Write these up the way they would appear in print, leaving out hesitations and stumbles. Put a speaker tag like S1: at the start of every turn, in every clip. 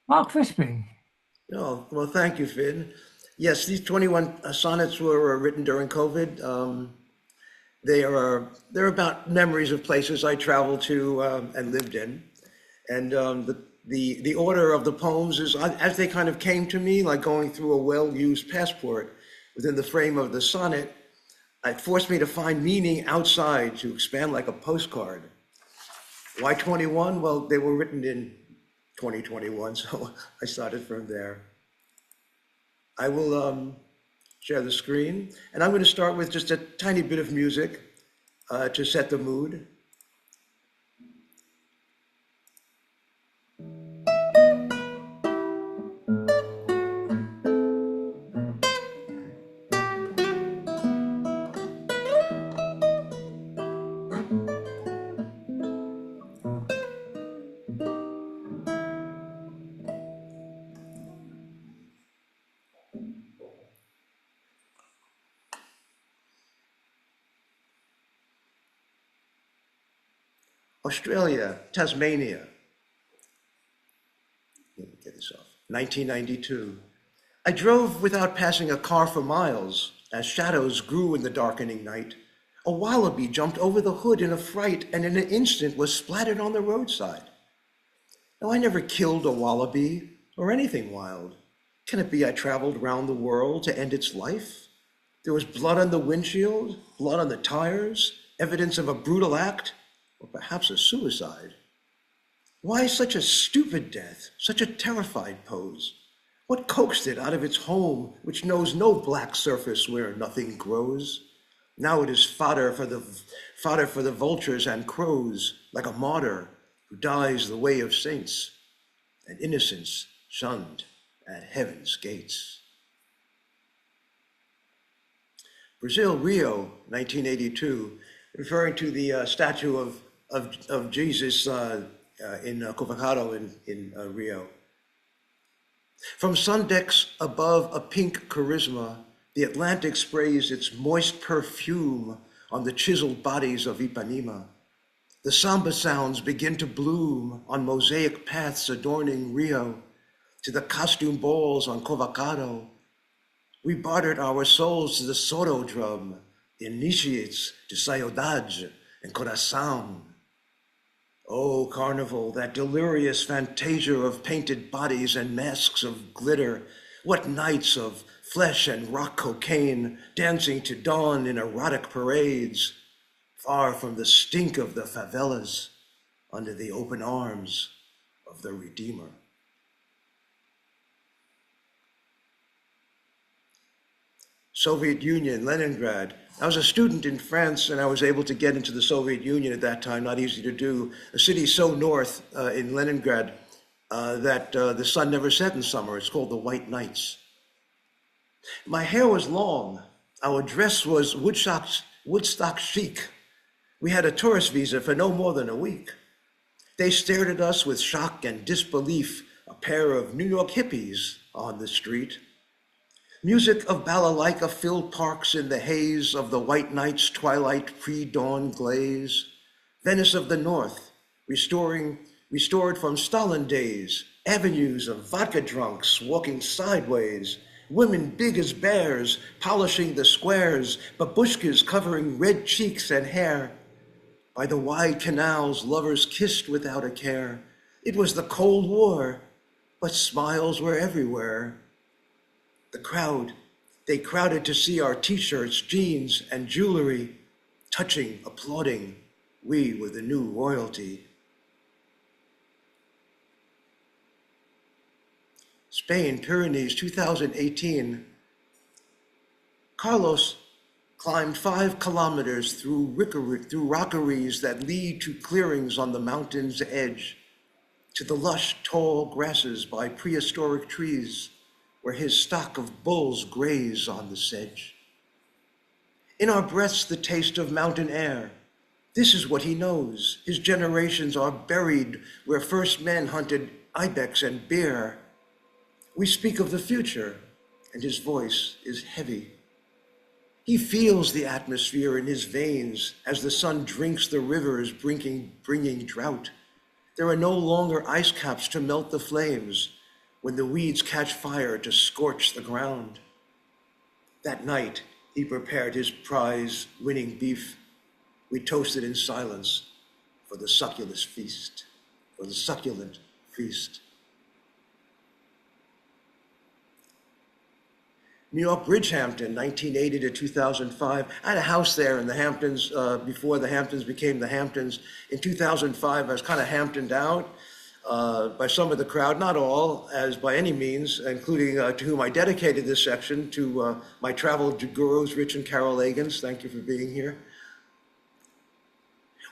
S1: Mark Fishbein.
S2: Oh, well, thank you, Finn. Yes, these 21 sonnets were written during COVID. They're about memories of places I traveled to and lived in. And the order of the poems is as they kind of came to me, like going through a well-used passport within the frame of the sonnet. It forced me to find meaning outside to expand like a postcard. Why 21? Well, they were written in 2021, so I started from there. I will share the screen, and I'm going to start with just a tiny bit of music to set the mood. Australia, Tasmania. Let me get this off. 1992. I drove without passing a car for miles as shadows grew in the darkening night. A wallaby jumped over the hood in a fright and in an instant was splattered on the roadside. Now, I never killed a wallaby or anything wild. Can it be I traveled round the world to end its life? There was blood on the windshield, blood on the tires, evidence of a brutal act, or perhaps a suicide. Why such a stupid death, such a terrified pose? What coaxed it out of its home, which knows no black surface where nothing grows? Now it is fodder for the vultures and crows, like a martyr who dies the way of saints, and innocence shunned at heaven's gates. Brazil, Rio, 1982, referring to the statue of Jesus in Covacado in Rio. From sun decks above a pink charisma, the Atlantic sprays its moist perfume on the chiseled bodies of Ipanema. The samba sounds begin to bloom on mosaic paths adorning Rio, to the costume balls on Covacado. We bartered our souls to the soro drum, initiates to saudade and coração. Oh, carnival, that delirious fantasia of painted bodies and masks of glitter. What nights of flesh and rock cocaine dancing to dawn in erotic parades, far from the stink of the favelas, under the open arms of the Redeemer. Soviet Union, Leningrad. I was a student in France and I was able to get into the Soviet Union at that time, not easy to do. A city so north in Leningrad that the sun never set in summer. It's called the White Nights. My hair was long. Our dress was Woodstock chic. We had a tourist visa for no more than a week. They stared at us with shock and disbelief, a pair of New York hippies on the street. Music of balalaika filled parks in the haze of the white night's twilight pre-dawn glaze. Venice of the North, restored from Stalin days, avenues of vodka drunks walking sideways, women big as bears polishing the squares, babushkas covering red cheeks and hair. By the wide canals, lovers kissed without a care. It was the Cold War, but smiles were everywhere. The crowd, they crowded to see our t-shirts, jeans, and jewelry, touching, applauding. We were the new royalty. Spain, Pyrenees, 2018. Carlos climbed 5 kilometers through rockeries that lead to clearings on the mountain's edge, to the lush, tall grasses by prehistoric trees, where his stock of bulls graze on the sedge. In our breaths, the taste of mountain air. This is what he knows. His generations are buried where first men hunted ibex and bear. We speak of the future, and his voice is heavy. He feels the atmosphere in his veins as the sun drinks the rivers, bringing drought. There are no longer ice caps to melt the flames. when the weeds catch fire to scorch the ground. That night, he prepared his prize-winning beef. We toasted in silence for the succulent feast, for the succulent feast. New York, Bridgehampton, 1980 to 2005. I had a house there in the Hamptons before the Hamptons became the Hamptons. In 2005, I was kind of Hamptoned out by some of the crowd, not all, as by any means, including to whom I dedicated this section, to my travel gurus, Rich and Carol Agans. Thank you for being here.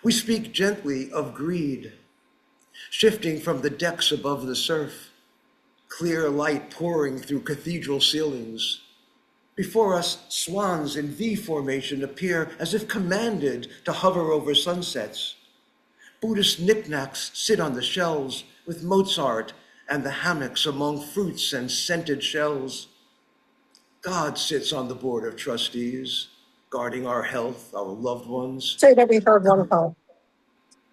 S2: We speak gently of greed, shifting from the decks above the surf, clear light pouring through cathedral ceilings. Before us, swans in V formation appear as if commanded to hover over sunsets. Buddhist knickknacks sit on the shelves with Mozart and the hammocks among fruits and scented shells. God sits on the board of trustees, guarding our health, our loved ones.
S1: Say that we heard one call.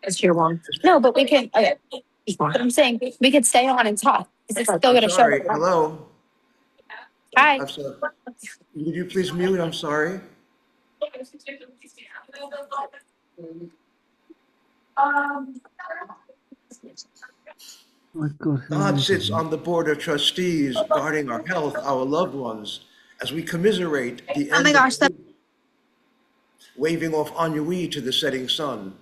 S1: It's your one. No, but we can, but I'm saying we could stay on and talk. Is it still going to show?
S2: Sorry, hello?
S1: Hi.
S2: I'm sorry. Would you please mute? I'm sorry. God sits on the board of trustees, guarding our health, our loved ones, as we commiserate the end of waving off ennui to the setting sun,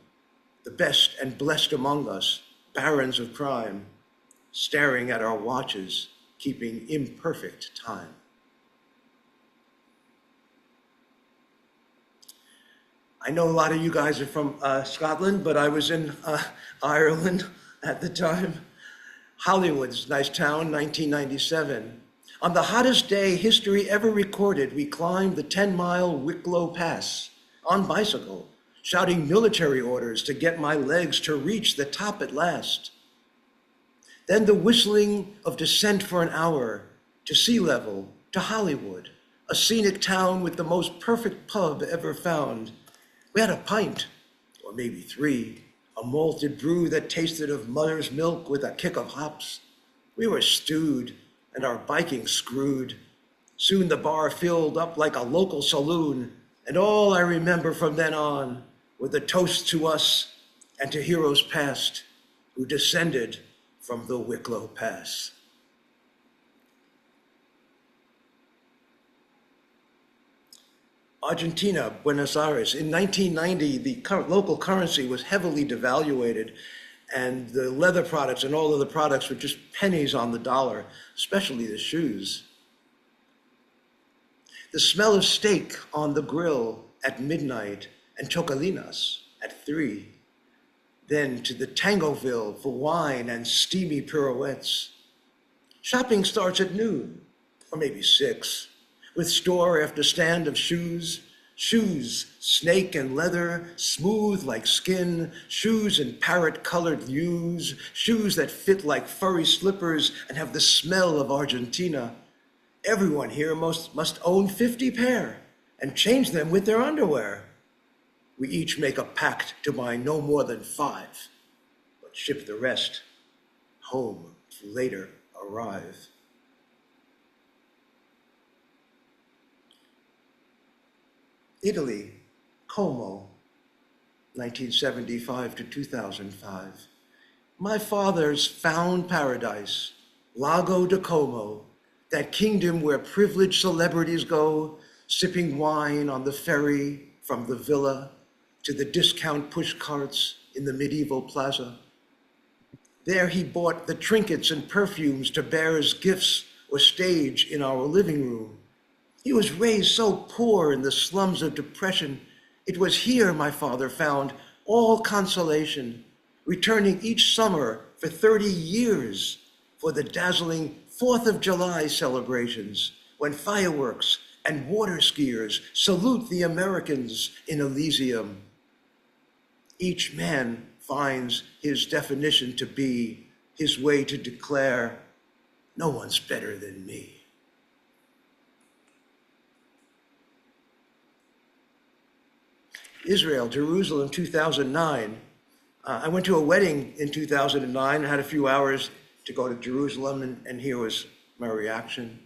S2: the best and blessed among us, barons of crime, staring at our watches, keeping imperfect time. I know a lot of you guys are from Scotland, but I was in Ireland at the time. Hollywood's nice town, 1997. On the hottest day history ever recorded, we climbed the 10-mile Wicklow Pass on bicycle, shouting military orders to get my legs to reach the top at last. Then the whistling of descent for an hour to sea level, to Hollywood, a scenic town with the most perfect pub ever found. We had a pint, or maybe three, a malted brew that tasted of mother's milk with a kick of hops. We were stewed and our biking screwed. Soon the bar filled up like a local saloon, and all I remember from then on were the toasts to us and to heroes past who descended from the Wicklow Pass. Argentina, Buenos Aires. In 1990, the local currency was heavily devaluated, and the leather products and all of the products were just pennies on the dollar, especially the shoes. The smell of steak on the grill at midnight and chocolinas at 3. Then to the Tangoville for wine and steamy pirouettes. Shopping starts at noon, or maybe 6. With store after stand of shoes, snake and leather, smooth like skin, shoes in parrot-colored hues, shoes that fit like furry slippers and have the smell of Argentina. Everyone here must own 50 pair and change them with their underwear. We each make a pact to buy no more than 5, but ship the rest home to later arrive. Italy, Como, 1975 to 2005. My father's found paradise, Lago di Como, that kingdom where privileged celebrities go, sipping wine on the ferry from the villa to the discount push carts in the medieval plaza. There he bought the trinkets and perfumes to bear as gifts or stage in our living room. He was raised so poor in the slums of depression. It was here my father found all consolation, returning each summer for 30 years for the dazzling 4th of July celebrations, when fireworks and water skiers salute the Americans in Elysium. Each man finds his definition to be his way to declare, no one's better than me. Israel, Jerusalem, 2009. I went to a wedding in 2009 and had a few hours to go to Jerusalem, and here was my reaction.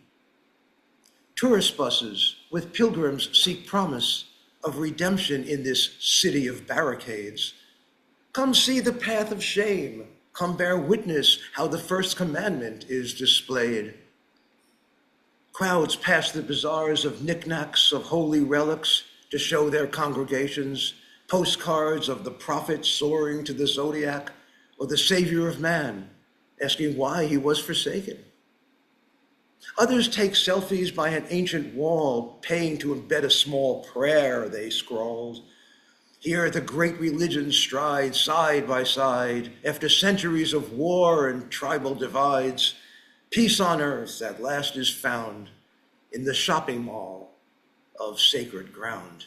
S2: Tourist buses with pilgrims seek promise of redemption in this city of barricades. Come see the path of shame. Come bear witness how the first commandment is displayed. Crowds pass the bazaars of knickknacks, of holy relics to show their congregations, postcards of the prophet soaring to the zodiac, or the savior of man, asking why he was forsaken. Others take selfies by an ancient wall, paying to embed a small prayer, they scrawled. Here the great religions stride side by side after centuries of war and tribal divides. Peace on earth at last is found in the shopping mall of sacred ground.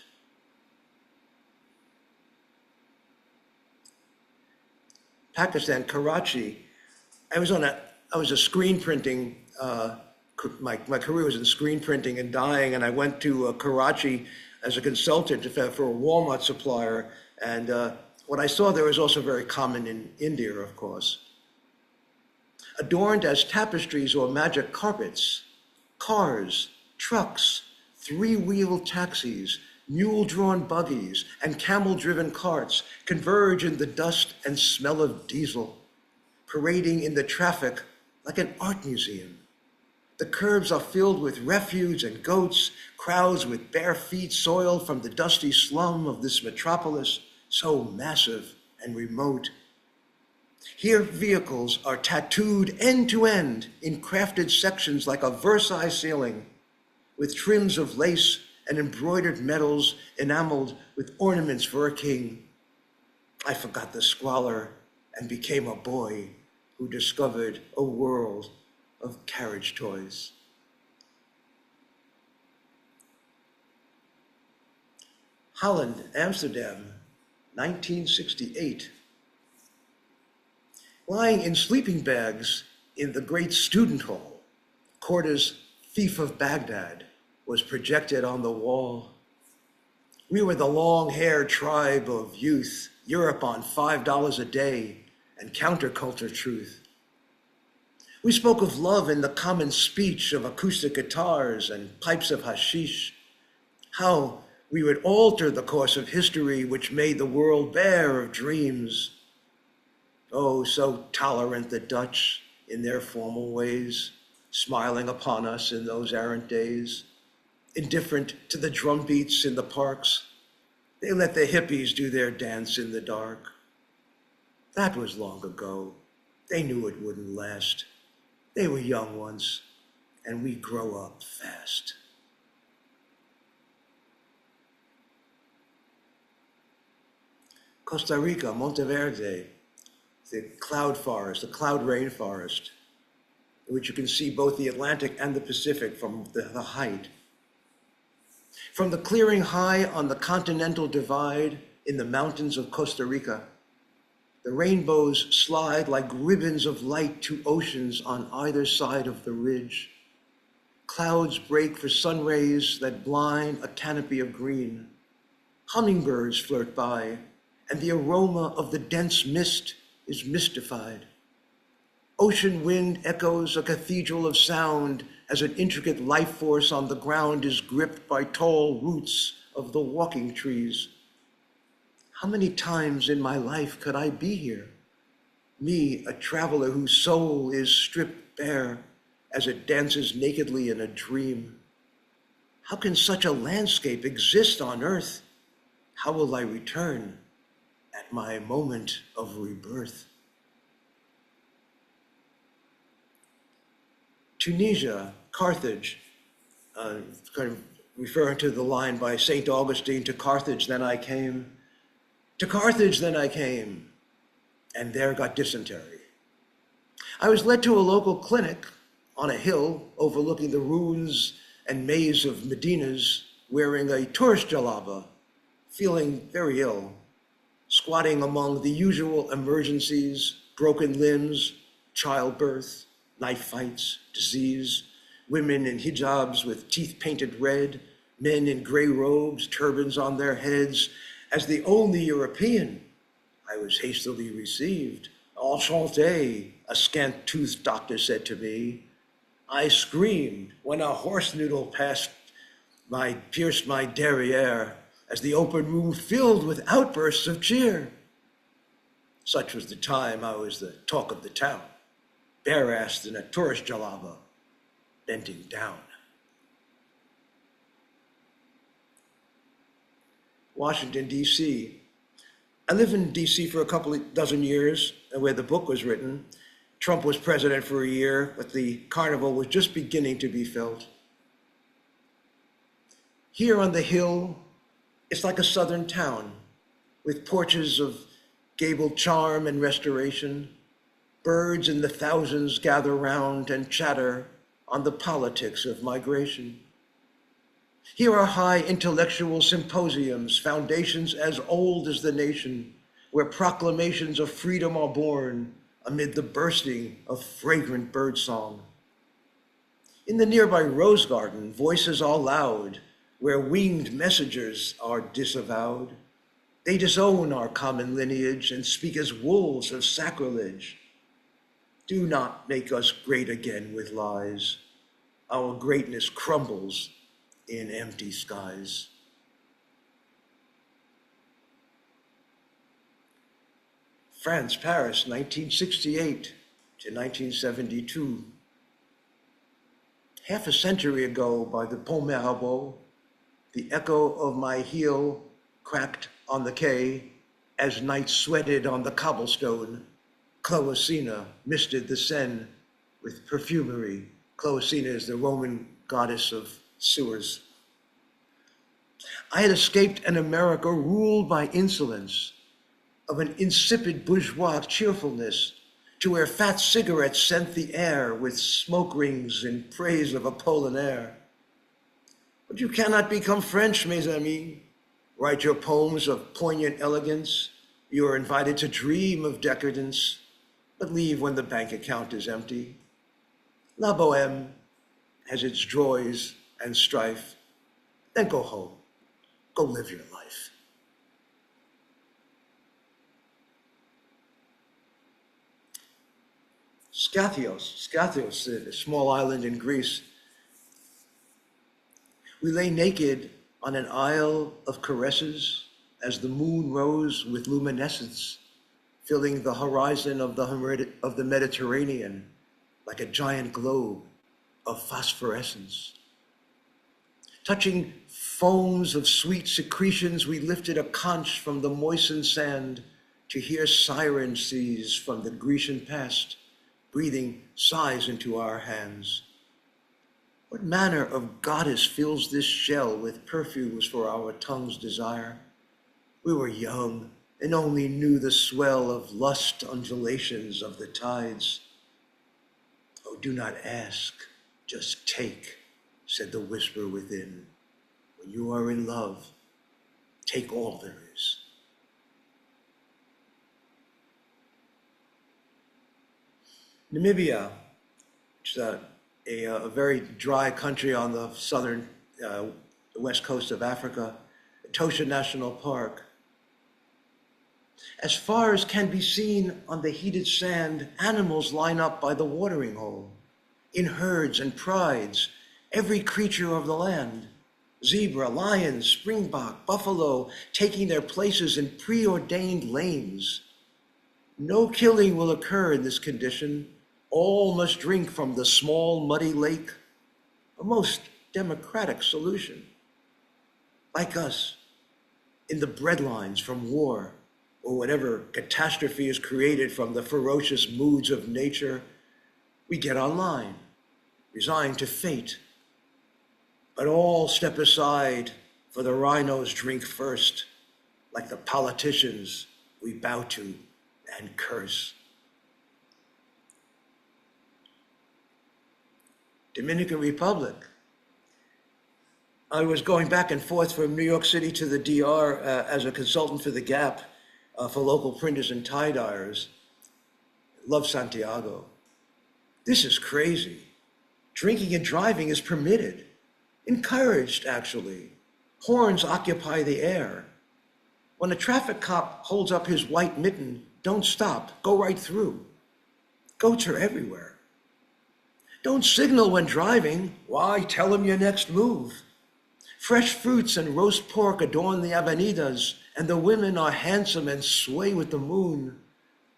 S2: Pakistan, Karachi. I was a screen printing. My career was in screen printing and dyeing, and I went to Karachi as a consultant for a Walmart supplier. And what I saw there was also very common in India, of course. Adorned as tapestries or magic carpets, cars, trucks, three-wheeled taxis, mule-drawn buggies, and camel-driven carts converge in the dust and smell of diesel, parading in the traffic like an art museum. The curbs are filled with refuse and goats, crowds with bare feet soiled from the dusty slum of this metropolis, so massive and remote. Here vehicles are tattooed end to end in crafted sections like a Versailles ceiling, with trims of lace and embroidered metals enameled with ornaments for a king. I forgot the squalor and became a boy who discovered a world of carriage toys. Holland, Amsterdam, 1968. Lying in sleeping bags in the great student hall, Korda's Thief of Baghdad was projected on the wall. We were the long-haired tribe of youth, Europe on $5 a day, and counterculture truth. We spoke of love in the common speech of acoustic guitars and pipes of hashish, how we would alter the course of history which made the world bare of dreams. Oh, so tolerant the Dutch in their formal ways, smiling upon us in those errant days, indifferent to the drum beats in the parks. They let the hippies do their dance in the dark. That was long ago. They knew it wouldn't last. They were young once, and we grow up fast. Costa Rica, Monteverde, the cloud forest, the cloud rainforest, in which you can see both the Atlantic and the Pacific from the height. From the clearing high on the continental divide in the mountains of Costa Rica, the rainbows slide like ribbons of light to oceans on either side of the ridge. Clouds break for sun rays that blind a canopy of green. Hummingbirds flirt by, and the aroma of the dense mist is mystified. Ocean wind echoes a cathedral of sound as an intricate life force on the ground is gripped by tall roots of the walking trees. How many times in my life could I be here? Me, a traveler whose soul is stripped bare as it dances nakedly in a dream. How can such a landscape exist on earth? How will I return at my moment of rebirth? Tunisia, Carthage, kind of referring to the line by St. Augustine, to Carthage then I came. To Carthage then I came, and there got dysentery. I was led to a local clinic on a hill overlooking the ruins and maze of Medinas, wearing a tourist jalaba, feeling very ill, squatting among the usual emergencies, broken limbs, childbirth, knife fights, disease, women in hijabs with teeth painted red, men in gray robes, turbans on their heads. As the only European, I was hastily received Enchanté, a scant-toothed doctor said to me. I screamed when a horse noodle pierced my derriere as the open room filled with outbursts of cheer. Such was the time I was the talk of the town, bare-assed in a tourist jalaba, bending down. Washington, D.C. I lived in D.C. for a couple of dozen years, where the book was written. Trump was president for a year, but the carnival was just beginning to be felt. Here on the Hill, it's like a southern town, with porches of gabled charm and restoration. Birds in the thousands gather round and chatter on the politics of migration. Here are high intellectual symposiums, foundations as old as the nation, where proclamations of freedom are born amid the bursting of fragrant birdsong. In the nearby Rose Garden, voices are loud, where winged messengers are disavowed. They disown our common lineage and speak as wolves of sacrilege. Do not make us great again with lies. Our greatness crumbles in empty skies. France, Paris, 1968 to 1972. Half a century ago, by the Pont Mirabeau, the echo of my heel cracked on the quay as night sweated on the cobblestone. Cloacina misted the Seine with perfumery. Cloacina is the Roman goddess of sewers. I had escaped an America ruled by insolence, of an insipid bourgeois cheerfulness, to where fat cigarettes scent the air with smoke rings in praise of Apollinaire. But you cannot become French, mes amis. Write your poems of poignant elegance. You are invited to dream of decadence, but leave when the bank account is empty. La Bohème has its joys and strife. Then go home. Go live your life. Skathios, a small island in Greece. We lay naked on an isle of caresses as the moon rose with luminescence, filling the horizon of the Mediterranean like a giant globe of phosphorescence. Touching foams of sweet secretions, we lifted a conch from the moistened sand to hear siren seas from the Grecian past, breathing sighs into our hands. What manner of goddess fills this shell with perfumes for our tongue's desire? We were young and only knew the swell of lust undulations of the tides. Oh, do not ask, just take, said the whisper within. When you are in love, take all there is. Namibia, which is a very dry country on the southern west coast of Africa, Etosha National Park. As far as can be seen on the heated sand, animals line up by the watering hole, in herds and prides, every creature of the land. Zebra, lion, springbok, buffalo, taking their places in preordained lanes. No killing will occur in this condition. All must drink from the small muddy lake, a most democratic solution. Like us, in the breadlines from war, or whatever catastrophe is created from the ferocious moods of nature, we get online, resigned to fate. But all step aside, for the rhinos drink first, like the politicians we bow to and curse. Dominican Republic. I was going back and forth from New York City to the DR as a consultant for The Gap for local printers and tie-dyers. Love Santiago. This is crazy. Drinking and driving is permitted, encouraged actually. Horns occupy the air. When a traffic cop holds up his white mitten, Don't stop. Go right through. Goats are everywhere. Don't signal when driving. Why, tell them your next move. Fresh fruits and roast pork adorn the avenidas, and the women are handsome and sway with the moon.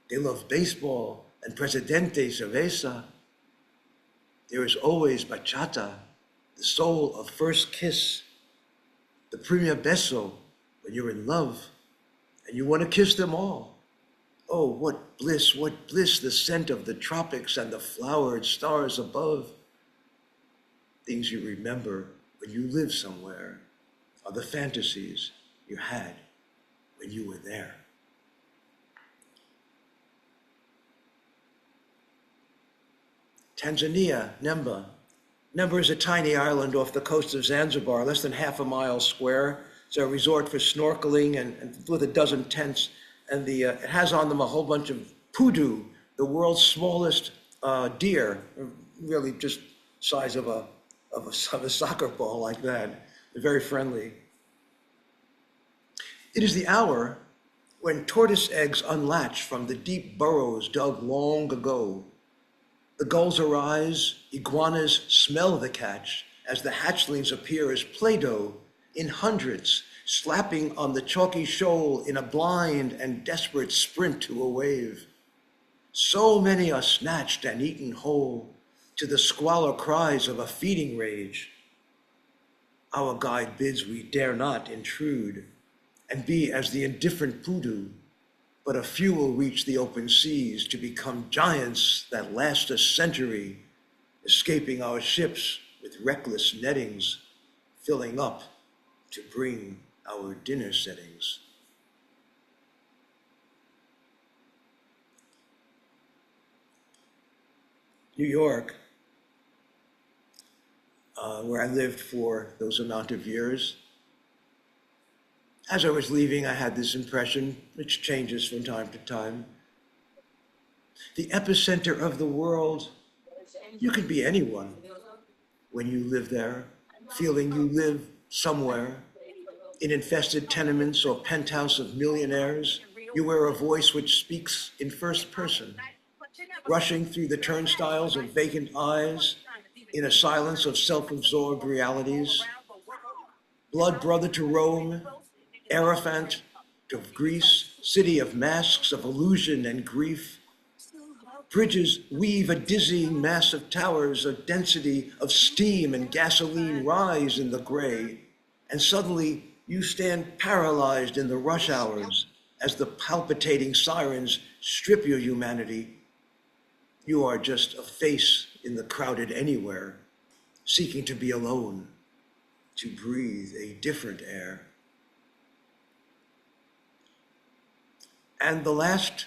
S2: They love baseball and Presidente Cerveza. There is always bachata, the soul of first kiss, the primer beso when you're in love and you want to kiss them all. Oh, what bliss, the scent of the tropics and the flowered stars above. Things you remember when you live somewhere are the fantasies you had when you were there. Tanzania, Nemba. Nemba is a tiny island off the coast of Zanzibar, less than half a mile square. It's a resort for snorkeling and with a dozen tents. And it has on them a whole bunch of pudu, the world's smallest deer, really just size of a soccer ball like that. They're very friendly. It is the hour when tortoise eggs unlatch from the deep burrows dug long ago. The gulls arise, iguanas smell the catch as the hatchlings appear as Play-Doh in hundreds, slapping on the chalky shoal in a blind and desperate sprint to a wave. So many are snatched and eaten whole to the squalor cries of a feeding rage. Our guide bids we dare not intrude and be as the indifferent pudu, but a few will reach the open seas to become giants that last a century, escaping our ships with reckless nettings, filling up to bring our dinner settings. New York, where I lived for those amount of years. As I was leaving, I had this impression, which changes from time to time. The epicenter of the world, you could be anyone when you live there, feeling you live somewhere. In infested tenements or penthouse of millionaires, you wear a voice which speaks in first person, rushing through the turnstiles of vacant eyes in a silence of self-absorbed realities. Blood brother to Rome, Araphant of Greece, city of masks of illusion and grief. Bridges weave a dizzying mass of towers, a density of steam and gasoline rise in the gray, and suddenly you stand paralyzed in the rush hours as the palpitating sirens strip your humanity. You are just a face in the crowded anywhere, seeking to be alone, to breathe a different air. And the last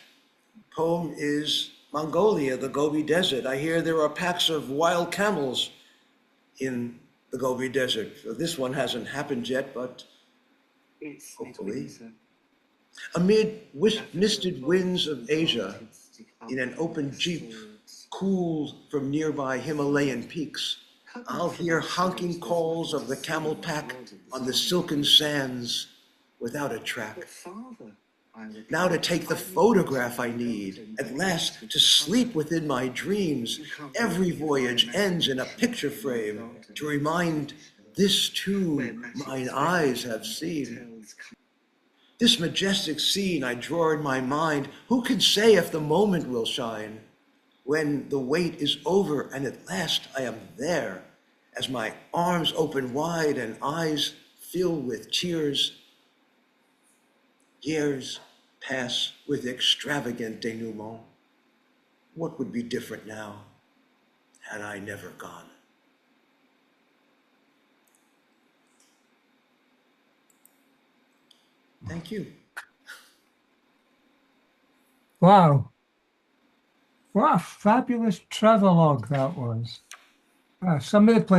S2: poem is Mongolia, the Gobi Desert. I hear there are packs of wild camels in the Gobi Desert. So this one hasn't happened yet, but hopefully. Amid misted winds of Asia, in an open jeep, cooled from nearby Himalayan peaks, I'll hear honking calls of the camel pack on the silken sands without a track. Now to take the photograph I need, at last to sleep within my dreams. Every voyage ends in a picture frame to remind this too mine eyes have seen. This majestic scene I draw in my mind, who can say if the moment will shine? When the wait is over and at last I am there, as my arms open wide and eyes fill with tears, years pass with extravagant denouement. What would be different now had I never gone? Thank you.
S3: Wow. What a fabulous travelogue that was. Some of the places